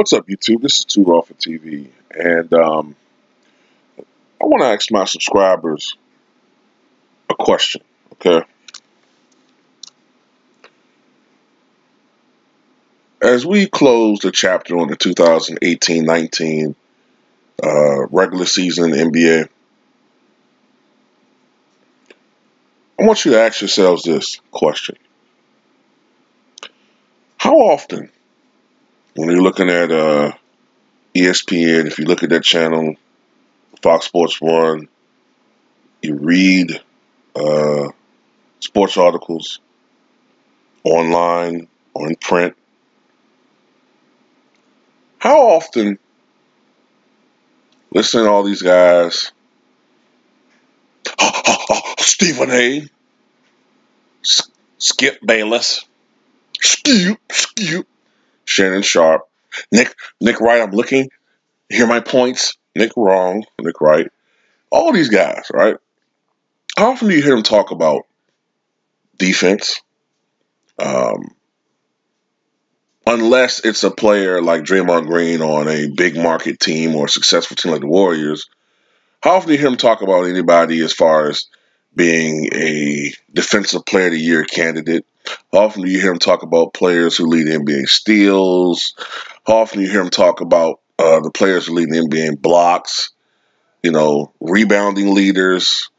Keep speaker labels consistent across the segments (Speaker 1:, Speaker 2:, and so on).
Speaker 1: What's up, YouTube? This is Too Raw for TV, and I want to ask my subscribers a question. Okay, as we close the chapter on the 2018-19 regular season in the NBA, I want you to ask yourselves this question: how often, when you're looking at ESPN, if you look at that channel, Fox Sports One, you read sports articles online or in print, how often listening to all these guys, Stephen A, Skip Bayless, Skip, Shannon Sharp, Nick Wright, I'm looking, hear my points, Nick wrong, Nick Wright, all these guys, right? How often do you hear them talk about defense? Unless it's a player like Draymond Green on a big market team or a successful team like the Warriors, how often do you hear him talk about anybody as far as being a defensive player of the year candidate? How often do you hear him talk about players who lead the NBA steals? How often do you hear him talk about the players who lead the NBA in blocks, rebounding leaders?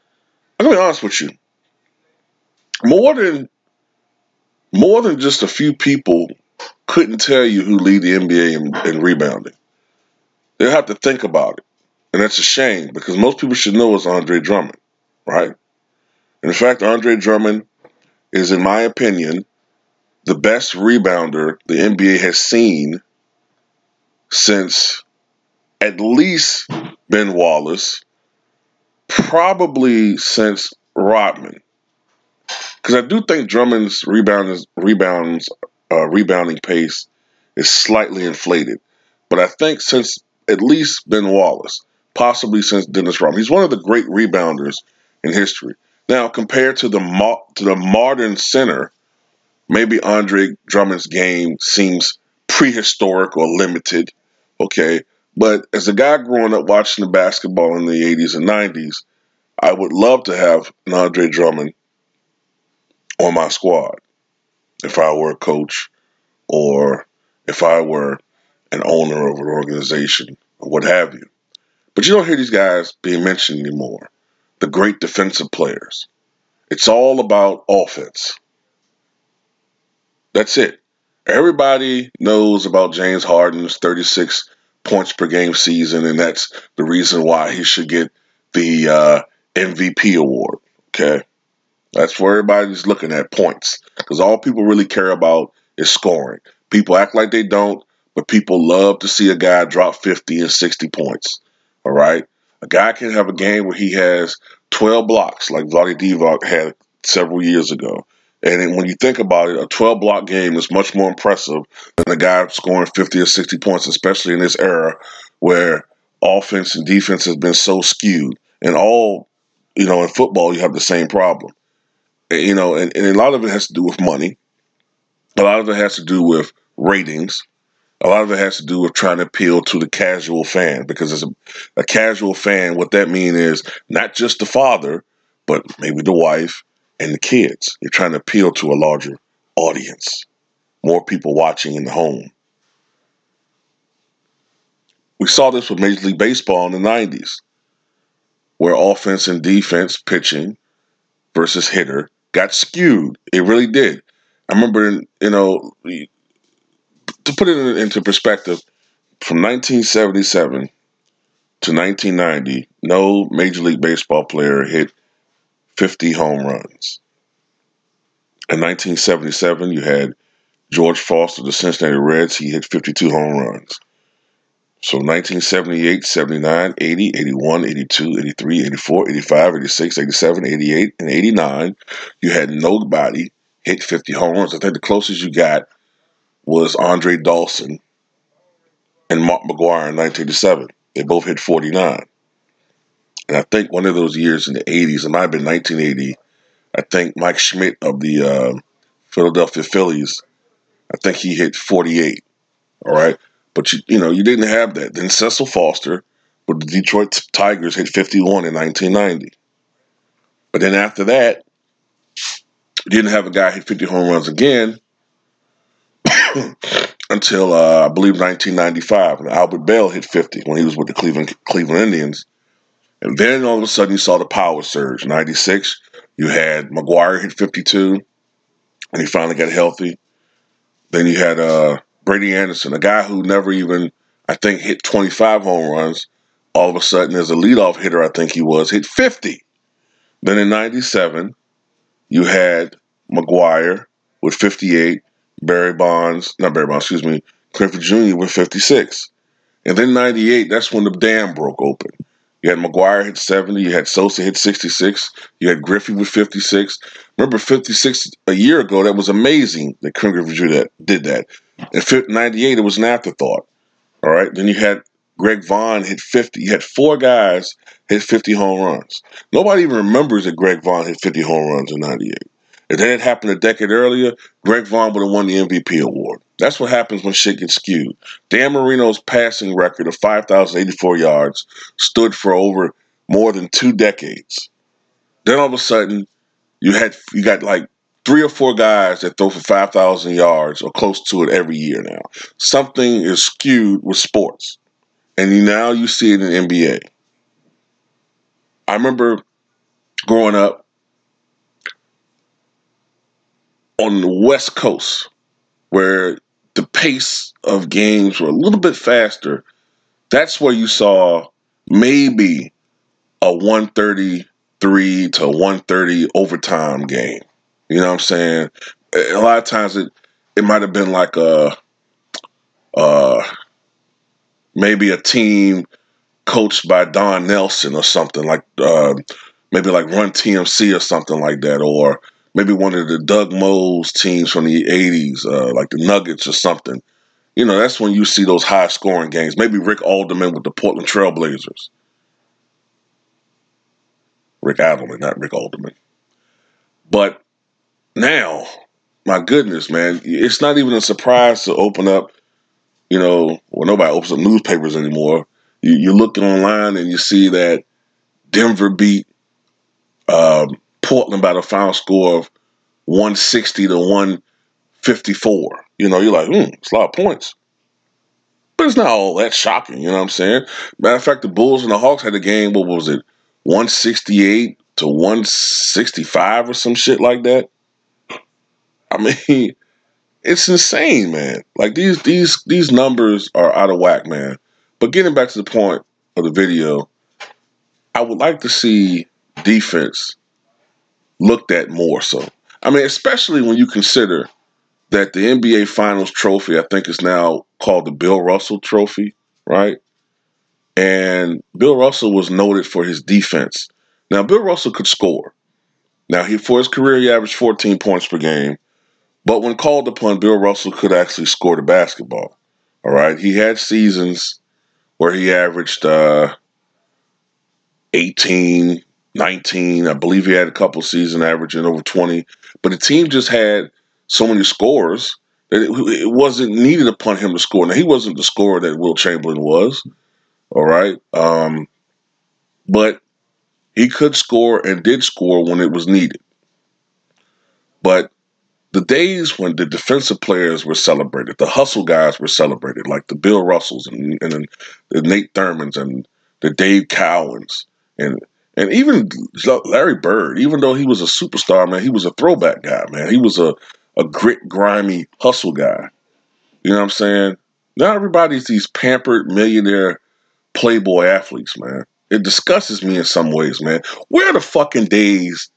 Speaker 1: I'm going to be honest with you. More than just a few people couldn't tell you who lead the NBA in rebounding. They'll have to think about it. And that's a shame because most people should know it's Andre Drummond, right? And in fact, Andre Drummond is, in my opinion, the best rebounder the NBA has seen since at least Ben Wallace, probably since Rodman. Because I do think Drummond's rebounding pace is slightly inflated. But I think since at least Ben Wallace, possibly since Dennis Rodman, he's one of the great rebounders in history. Now, compared to the modern center, maybe Andre Drummond's game seems prehistoric or limited, okay? But as a guy growing up watching the basketball in the 80s and 90s, I would love to have an Andre Drummond on my squad if I were a coach or if I were an owner of an organization or what have you. But you don't hear these guys being mentioned anymore, the great defensive players. It's all about offense. That's it. Everybody knows about James Harden's 36 points per game season, and that's the reason why he should get the MVP award. Okay? That's where everybody's looking at, points. Because all people really care about is scoring. People act like they don't, but people love to see a guy drop 50 and 60 points. All right? A guy can have a game where he has 12 blocks, like Vlade Divac had several years ago. And when you think about it, a 12-block game is much more impressive than a guy scoring 50 or 60 points, especially in this era where offense and defense has been so skewed. And in football, you have the same problem. And a lot of it has to do with money. A lot of it has to do with ratings. A lot of it has to do with trying to appeal to the casual fan, because as a casual fan, what that means is not just the father, but maybe the wife and the kids. You're trying to appeal to a larger audience, more people watching in the home. We saw this with Major League Baseball in the 90s, where offense and defense, pitching versus hitter, got skewed. It really did. I remember, to put it into perspective, from 1977 to 1990, no Major League Baseball player hit 50 home runs. In 1977, you had George Foster of the Cincinnati Reds. He hit 52 home runs. So 1978, 79, 80, 81, 82, 83, 84, 85, 86, 87, 88, and 89, you had nobody hit 50 home runs. I think the closest you got was Andre Dawson and Mark McGwire in 1987. They both hit 49. And I think one of those years in the 80s, it might have been 1980, I think Mike Schmidt of the Philadelphia Phillies, I think he hit 48. All right. But you didn't have that. Then Cecil Foster with the Detroit Tigers hit 51 in 1990. But then after that, you didn't have a guy hit 50 home runs again until I believe 1995 when Albert Bell hit 50 when he was with the Cleveland Indians. And then all of a sudden you saw the power surge. 96, you had McGwire hit 52 and he finally got healthy. Then you had Brady Anderson, a guy who never even, I think, hit 25 home runs. All of a sudden, as a leadoff hitter, I think he was, hit 50. Then in 97, you had McGwire with 58, Clifford Jr. with 56. And then 98, that's when the dam broke open. You had McGwire hit 70, you had Sosa hit 66, you had Griffey with 56. Remember 56 a year ago, that was amazing that Griffey did that. In 98, it was an afterthought. All right, then you had Greg Vaughn hit 50. You had 4 guys hit 50 home runs. Nobody even remembers that Greg Vaughn hit 50 home runs in 98. If that had happened a decade earlier, Greg Vaughn would have won the MVP award. That's what happens when shit gets skewed. Dan Marino's passing record of 5,084 yards stood for over more than 2 decades. Then all of a sudden, you got like 3 or 4 guys that throw for 5,000 yards or close to it every year now. Something is skewed with sports. And now you see it in the NBA. I remember growing up on the West Coast where the pace of games were a little bit faster. That's where you saw maybe a 133 to 130 overtime game. You know what I'm saying? A lot of times it might have been like maybe a team coached by Don Nelson or something like maybe like Run TMC or something like that, or maybe one of the Doug Moe's teams from the 80s, like the Nuggets or something. That's when you see those high-scoring games. Maybe Rick Adelman with the Portland Trail Blazers. Rick Adelman, not Rick Alderman. But now, my goodness, man, it's not even a surprise to open up, well, nobody opens up newspapers anymore. You look online and you see that Denver beat Portland by the final score of 160 to 154. You're like, it's a lot of points. But it's not all that shocking, you know what I'm saying? Matter of fact, the Bulls and the Hawks had a game, what was it, 168 to 165 or some shit like that? I mean, it's insane, man. Like, these numbers are out of whack, man. But getting back to the point of the video, I would like to see defense looked at more so. I mean, especially when you consider that the NBA Finals trophy, I think, is now called the Bill Russell Trophy, right? And Bill Russell was noted for his defense. Now, Bill Russell could score. Now, for his career, he averaged 14 points per game. But when called upon, Bill Russell could actually score the basketball. All right? He had seasons where he averaged 18, 19. I believe he had a couple seasons averaging over 20. But the team just had so many scores that it wasn't needed upon him to score. Now, he wasn't the scorer that Wilt Chamberlain was. All right? But he could score and did score when it was needed. But the days when the defensive players were celebrated, the hustle guys were celebrated, like the Bill Russells and the Nate Thurmans and the Dave Cowens and even Larry Bird, even though he was a superstar, man, he was a throwback guy, man. He was a grit, grimy hustle guy. You know what I'm saying? Not everybody's these pampered millionaire playboy athletes, man. It disgusts me in some ways, man. Where are the fucking days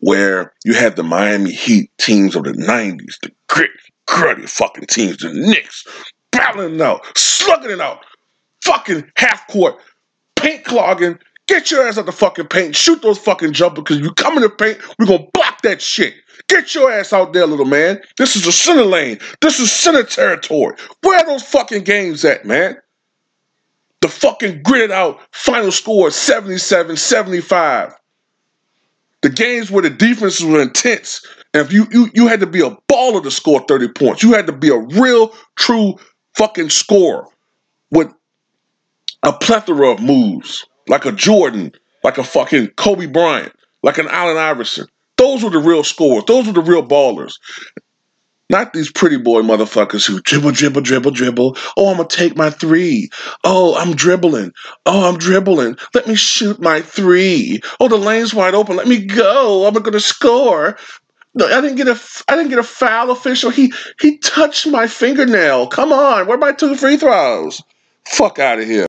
Speaker 1: where you had the Miami Heat teams of the 90s, the gritty fucking teams, the Knicks, battling it out, slugging it out, fucking half-court, paint clogging, get your ass out the fucking paint, shoot those fucking jumpers, because you come in the paint, we're going to block that shit. Get your ass out there, little man. This is a center lane. This is center territory. Where are those fucking games at, man? The fucking gritted out final score 77-75. The games where the defenses were intense, and if you had to be a baller to score 30 points. You had to be a real, true fucking score with a plethora of moves, like a Jordan, like a fucking Kobe Bryant, like an Allen Iverson. Those were the real scorers. Those were the real ballers. Not these pretty boy motherfuckers who dribble, dribble, dribble, dribble. Oh, I'm going to take my three. Oh, I'm dribbling. Oh, I'm dribbling. Let me shoot my three. Oh, the lane's wide open. Let me go. I'm going to score. No, I didn't get a foul official. He touched my fingernail. Come on. Where are my 2 free throws? Fuck out of here.